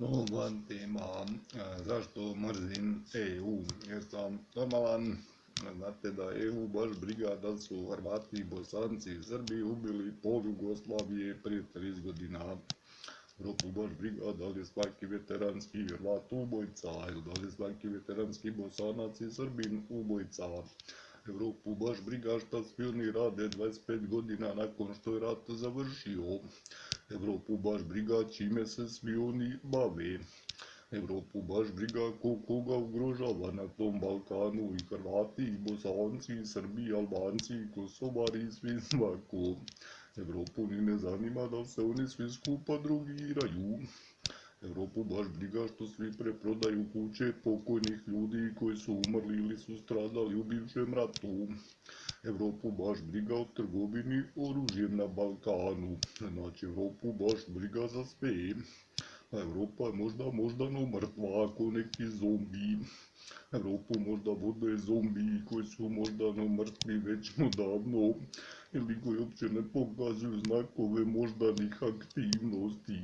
Nova tema, zašto mrzim EU, jer sam normalan. Znate da EU baš briga da su Hrvati, Bosanci i Srbi ubili pol Jugoslavije prije 30 godina. Europu baš briga da li je svaki veteranski Hrvat ubojica, ili da li je svaki veteranski Bosanac i Srbin ubojica. Europu baš briga šta svi oni rade 25 godina nakon što je rat završio. Europu baš briga čime se svi oni bave. Europu baš briga ko koga ugrožava na tom Balkanu, i Hrvati, i Bosanci, i Srbi, i Albanci, i Kosovari, i svi svako. Europu ni ne zanima da se oni svi skupa drogiraju. Europu baš briga što svi preprodaju kuće pokojnih ljudi koji su umrli ili su stradali u bivšem ratu. Europu baš briga o trgovini oružjem na Balkanu. Znači, Europu baš briga za sve. A Europa je moždano mrtva ako neki zombi. Europu možda vode zombiji koji su moždano mrtvi već odavno, ili koji uopće ne pokazuju znakove moždanih aktivnosti.